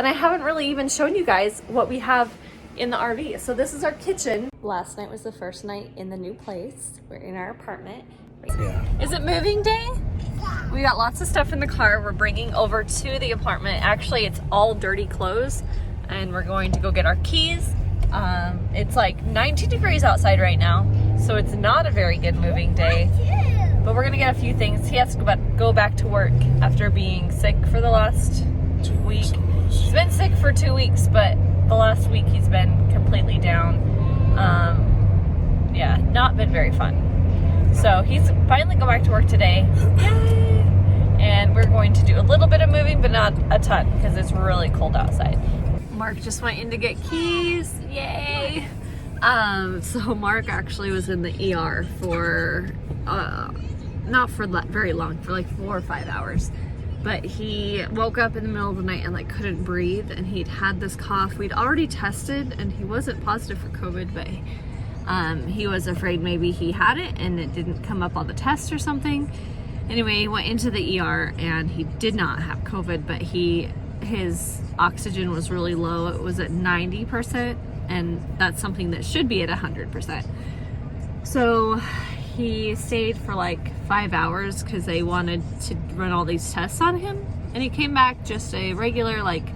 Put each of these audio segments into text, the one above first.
and I haven't really even shown you guys what we have in the RV. So this is our kitchen. Last night was the first night in the new place. We're in our apartment. Yeah. Is it moving day? We got lots of stuff in the car we're bringing over to the apartment. Actually, it's all dirty clothes, and we're going to go get our keys. It's like 90 degrees outside right now, so it's not a very good moving day. But we're gonna get a few things. He has to go back to work after being sick for the last week. He's been sick for 2 weeks, but the last week he's been completely down. Yeah, not been very fun. So he's finally going back to work today. Yay! And we're going to do a little bit of moving, but not a ton because it's really cold outside. Mark just went in to get keys. Yay! So Mark actually was in the ER for, not for very long, for like 4 or 5 hours. But he woke up in the middle of the night and like couldn't breathe, and he'd had this cough. We'd already tested and he wasn't positive for COVID, but he was afraid maybe he had it and it didn't come up on the test or something. Anyway, he went into the ER and he did not have COVID, but his oxygen was really low. It was at 90%, and that's something that should be at 100%. So he stayed for like 5 hours because they wanted to run all these tests on him, and he came back just a regular like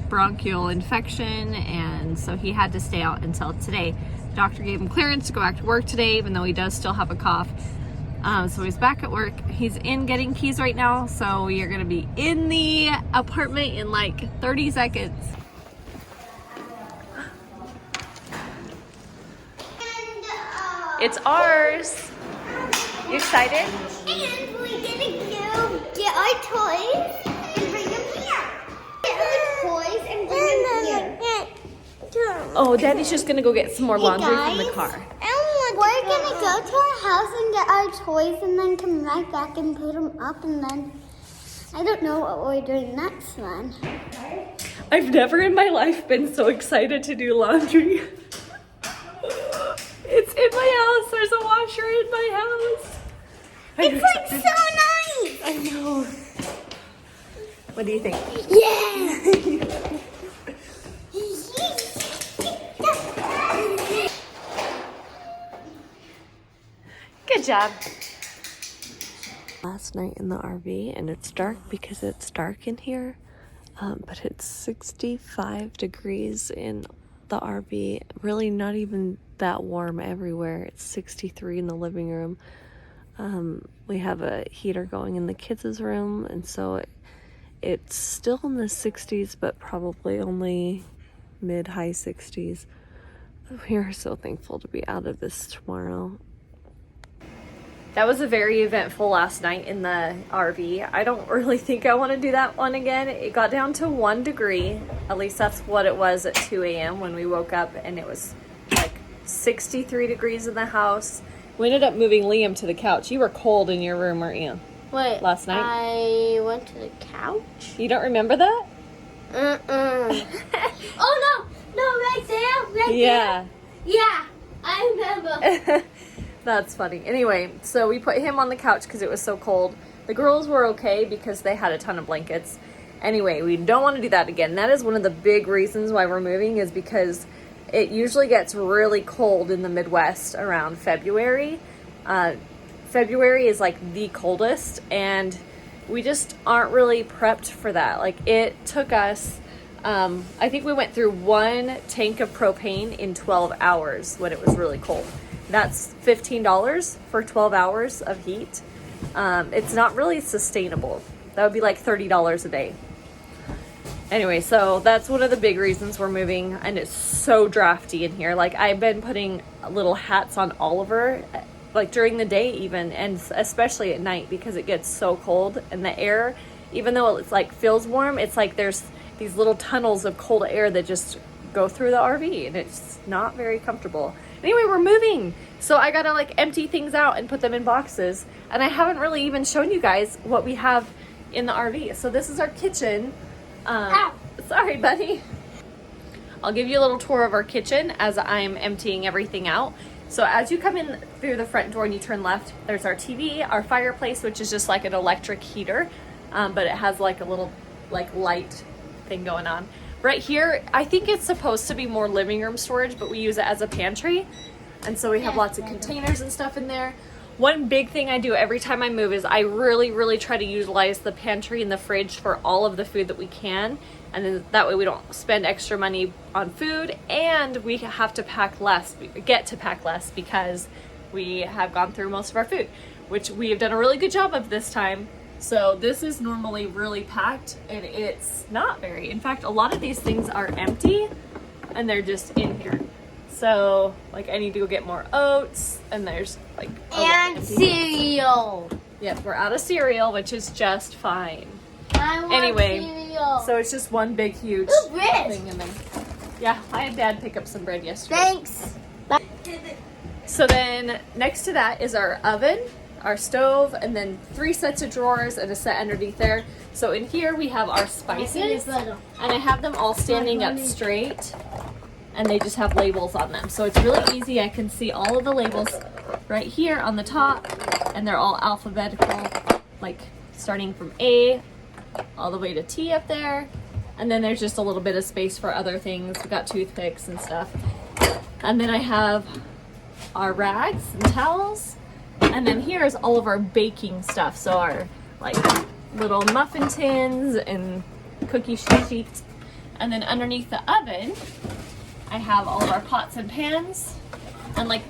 bronchial infection, and so he had to stay out until today. The doctor gave him clearance to go back to work today, even though he does still have a cough. So he's back at work. He's in getting keys right now, so we are gonna be in the apartment in like 30 seconds. It's ours. You excited? And we're gonna go get our toys and bring them here. Get our toys and bring them here. Oh, Daddy's just gonna go get some more laundry from the car. We're gonna go to our house and get our toys and then come right back and put them up, and then I don't know what we're doing next then. I've never in my life been so excited to do laundry. It's in my house. There's a washer in my house. It's like so nice. I know. What do you think? Yeah. Good job. Last night in the RV, and it's dark because it's dark in here, but it's 65 degrees in the RV. Really not even that warm everywhere. It's 63 in the living room. We have a heater going in the kids' room, and so it's still in the 60s, but probably only mid-high 60s. We are so thankful to be out of this tomorrow. That was a very eventful last night in the RV. I don't really think I want to do that one again. It got down to 1 degree. At least that's what it was at 2 a.m. when we woke up, and it was like 63 degrees in the house. We ended up moving Liam to the couch. You were cold in your room, weren't you? What? Last night? I went to the couch. You don't remember that? Oh no, right there, right Yeah. there. Yeah, I remember. That's funny. Anyway, so we put him on the couch because it was so cold. The girls were okay because they had a ton of blankets. Anyway, we don't want to do that again. That is one of the big reasons why we're moving, is because it usually gets really cold in the Midwest around February. February is like the coldest, and we just aren't really prepped for that. Like, it took us, I think we went through 1 tank of propane in 12 hours when it was really cold. That's $15 for 12 hours of heat. It's not really sustainable. That would be like $30 a day. Anyway, so that's one of the big reasons we're moving, and it's so drafty in here. Like, I've been putting little hats on Oliver, like during the day even, and especially at night, because it gets so cold, and the air, even though it's like feels warm, it's like there's these little tunnels of cold air that just go through the RV, and it's not very comfortable. Anyway, we're moving, so I gotta like empty things out and put them in boxes, and I haven't really even shown you guys what we have in the RV. So this is our kitchen. Sorry, buddy. I'll give you a little tour of our kitchen as I'm emptying everything out. So as you come in through the front door and you turn left, there's our TV, our fireplace, which is just like an electric heater, but it has like a little like light thing going on. Right here, I think it's supposed to be more living room storage, but we use it as a pantry. And so we have lots of containers and stuff in there. One big thing I do every time I move is I really try to utilize the pantry and the fridge for all of the food that we can. And then that way we don't spend extra money on food, and we have to pack less, get to pack less, because we have gone through most of our food, which we have done a really good job of this time. So this is normally really packed, and it's not very. In fact, a lot of these things are empty and they're just in here. So like I need to go get more oats, and there's like and cereal. Yep, we're out of cereal, which is just fine. I want Anyway, cereal. so it's just one big huge Ooh, bread. thing in there. Yeah, I had Dad pick up some bread yesterday. Thanks. So then next to that is our oven, our stove, and then 3 sets of drawers and a set underneath there. So in here we have our spices, and I have them all standing up straight, and they just have labels on them. So it's really easy. I can see all of the labels right here on the top, and they're all alphabetical, like starting from A all the way to T up there. And then there's just a little bit of space for other things. We got toothpicks and stuff. And then I have our rags and towels. And then here's all of our baking stuff. So our like little muffin tins and cookie sheets. And then underneath the oven, I have all of our pots and pans. And like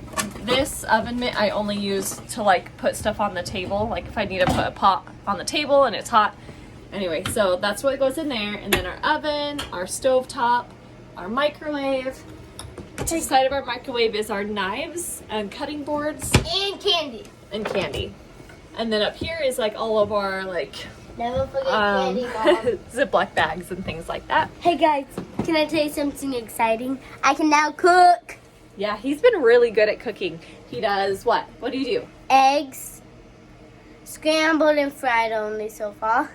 this oven mitt I only use to like put stuff on the table. Like if I need to put a pot on the table and it's hot. Anyway, so that's what goes in there. And then our oven, our stove top, our microwave. Inside of our microwave is our knives and cutting boards And candy. and candy. And then up here is like all of our like Never forget candy, Mom. Ziploc bags and things like that. Hey guys, can I tell you something exciting? I can now cook Yeah, he's been really good at cooking. He does what? What do you do? eggs, scrambled and fried only so far.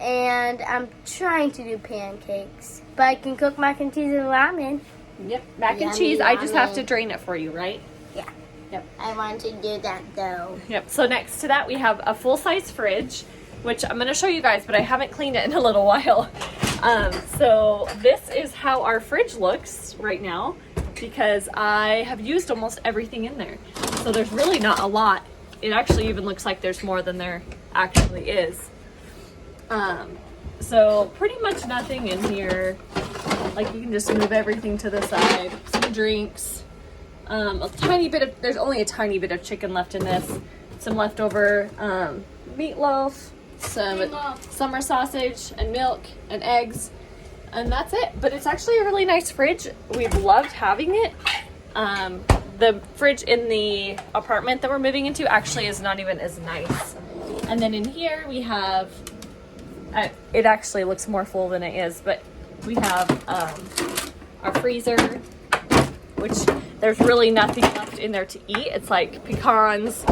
And I'm trying to do pancakes. But I can cook mac and cheese and ramen. Yep, mac and Yummy, cheese. I just have yummy. to drain it for you, right? Yeah. Yep. I want to do that though. Yep. So next to that, we have a full-size fridge, which I'm going to show you guys, but I haven't cleaned it in a little while. So this is how our fridge looks right now, because I have used almost everything in there. So there's really not a lot. It actually even looks like there's more than there actually is. So pretty much nothing in here. Like you can just move everything to the side. Some drinks. A tiny bit of, there's only a tiny bit of chicken left in this. Some leftover meatloaf, some summer sausage and milk and eggs. And that's it. But it's actually a really nice fridge. We've loved having it. The fridge in the apartment that we're moving into actually is not even as nice. And then in here we have, it actually looks more full than it is, but we have our freezer, which there's really nothing left in there to eat. It's like pecans,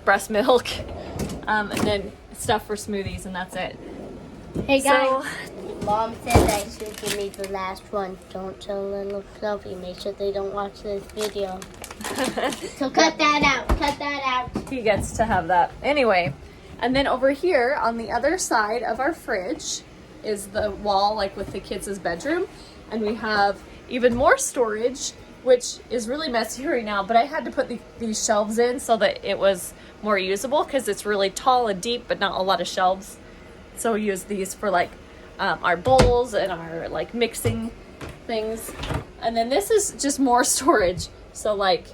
breast milk, and then stuff for smoothies, and that's it. Hey guys, So, Mom said I should give me the last one. Don't tell little Fluffy. Make sure they don't watch this video. So cut that out. Cut that out. he gets to have that. Anyway, and then over here on the other side of our fridge is the wall, like with the kids' bedroom. And we have even more storage, which is really messy right now, but I had to put these shelves in so that it was more usable, because it's really tall and deep, but not a lot of shelves. So we use these for like our bowls and our like mixing things. And then this is just more storage. So like,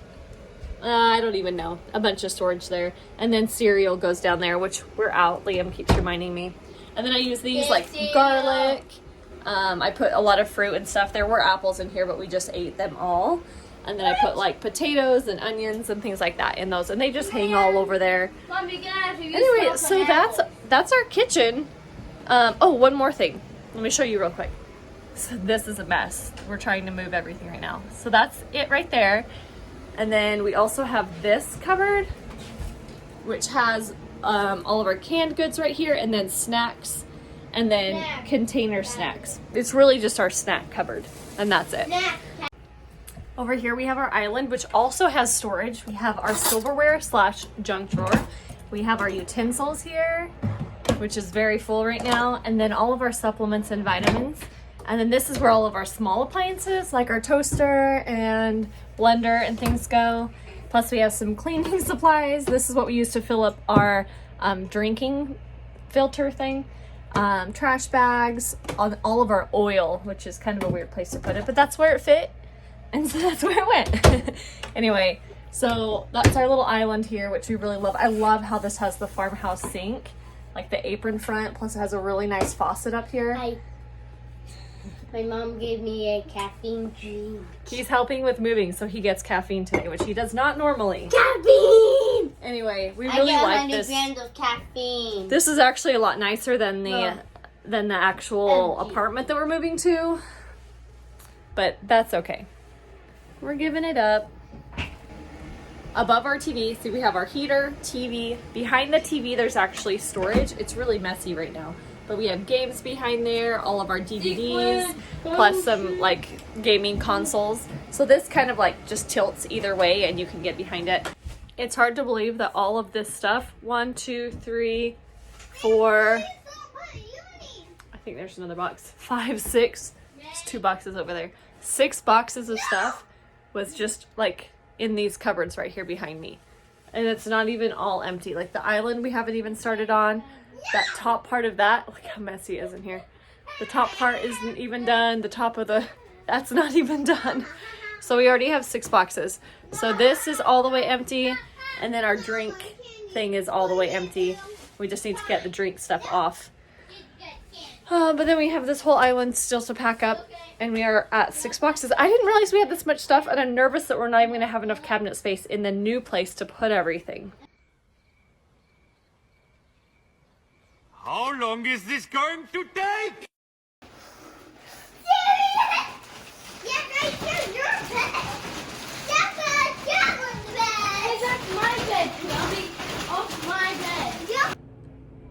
I don't even know, a bunch of storage there. And then cereal goes down there, which we're out. Liam keeps reminding me. And then I use these like garlic. I put a lot of fruit and stuff. There were apples in here, but we just ate them all. And then I put like potatoes and onions and things like that in those, and they just hang all over there. Mom, you're gonna have to use Anyway, so that's our kitchen. Oh, one more thing. Let me show you real quick. So this is a mess. We're trying to move everything right now. So that's it right there. And then we also have this cupboard, which has all of our canned goods right here, and then snacks, and then container snacks. It's really just our snack cupboard, and that's it. Over here we have our island, which also has storage. We have our silverware / junk drawer. We have our utensils here, which is very full right now, and then all of our supplements and vitamins. And then this is where all of our small appliances, like our toaster and blender and things go. Plus we have some cleaning supplies. This is what we use to fill up our drinking filter thing. Trash bags, on all of our oil, which is kind of a weird place to put it, but that's where it fit. And so that's where it went. Anyway, so that's our little island here, which we really love. I love how this has the farmhouse sink, like the apron front, plus it has a really nice faucet up here. My mom gave me a caffeine drink. He's helping with moving, so he gets caffeine today, which he does not normally. Caffeine! Anyway, we really like this. 100 grams of caffeine. This is actually a lot nicer than the actual apartment that we're moving to, but that's okay. We're giving it up. Above our TV, see we have our heater, TV. Behind the TV, there's actually storage. It's really messy right now. But we have games behind there, all of our DVDs, plus some like gaming consoles. So this kind of like just tilts either way and you can get behind it. It's hard to believe that all of this stuff, 1, 2, 3, 4, I think there's another box, 5, 6, there's 2 boxes over there. 6 boxes of stuff was just like in these cupboards right here behind me. And it's not even all empty. Like the island we haven't even started on. That top part of that, look how messy it is in here. The top part isn't even done. The top of that's not even done. So we already have 6 boxes. So this is all the way empty. And then our drink thing is all the way empty. We just need to get the drink stuff off. But then we have this whole island still to pack up. And we are at 6 boxes. I didn't realize we had this much stuff. And I'm nervous that we're not even going to have enough cabinet space in the new place to put everything. How long is this going to take?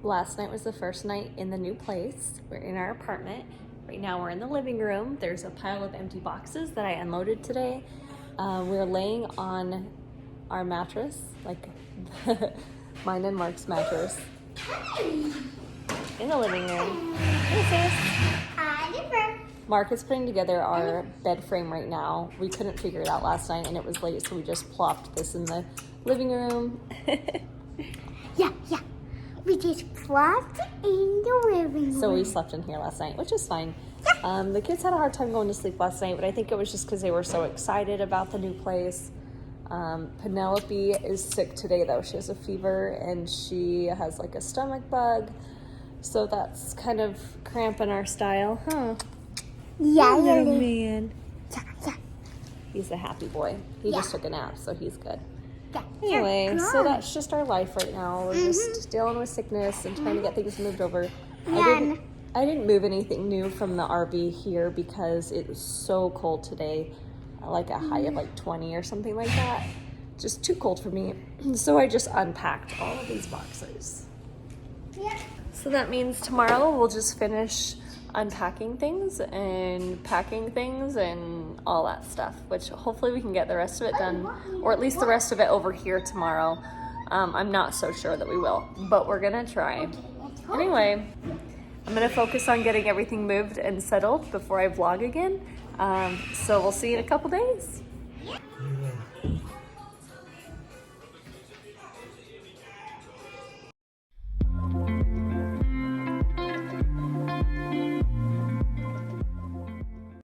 Last night was the first night in the new place. We're in our apartment. Right now we're in the living room. There's a pile of empty boxes that I unloaded today. We're laying on our mattress, like mine and Mark's mattress, in the living room. Hey sis. Mark is putting together our bed frame right now. We couldn't figure it out last night and it was late, so we just plopped this in the living room. Yeah. We just plopped in the living room. So we slept in here last night, which is fine. The kids had a hard time going to sleep last night, but I think it was just because they were so excited about the new place. Penelope is sick today though. She has a fever and she has like a stomach bug. So that's kind of cramping our style, huh? Yeah, man. Yeah. He's a happy boy. He just took a nap, so he's good. Yeah. Anyway, so that's just our life right now. We're just dealing with sickness and trying to get things moved over. I didn't move anything new from the RV here because it was so cold today, like a high of like 20 or something like that. Just too cold for me. So I just unpacked all of these boxes. Yeah. So that means tomorrow we'll just finish unpacking things and packing things and all that stuff, which hopefully we can get the rest of it done, or at least the rest of it over here tomorrow. I'm not so sure that we will, but we're gonna try. Anyway, I'm gonna focus on getting everything moved and settled before I vlog again. So we'll see you in a couple days.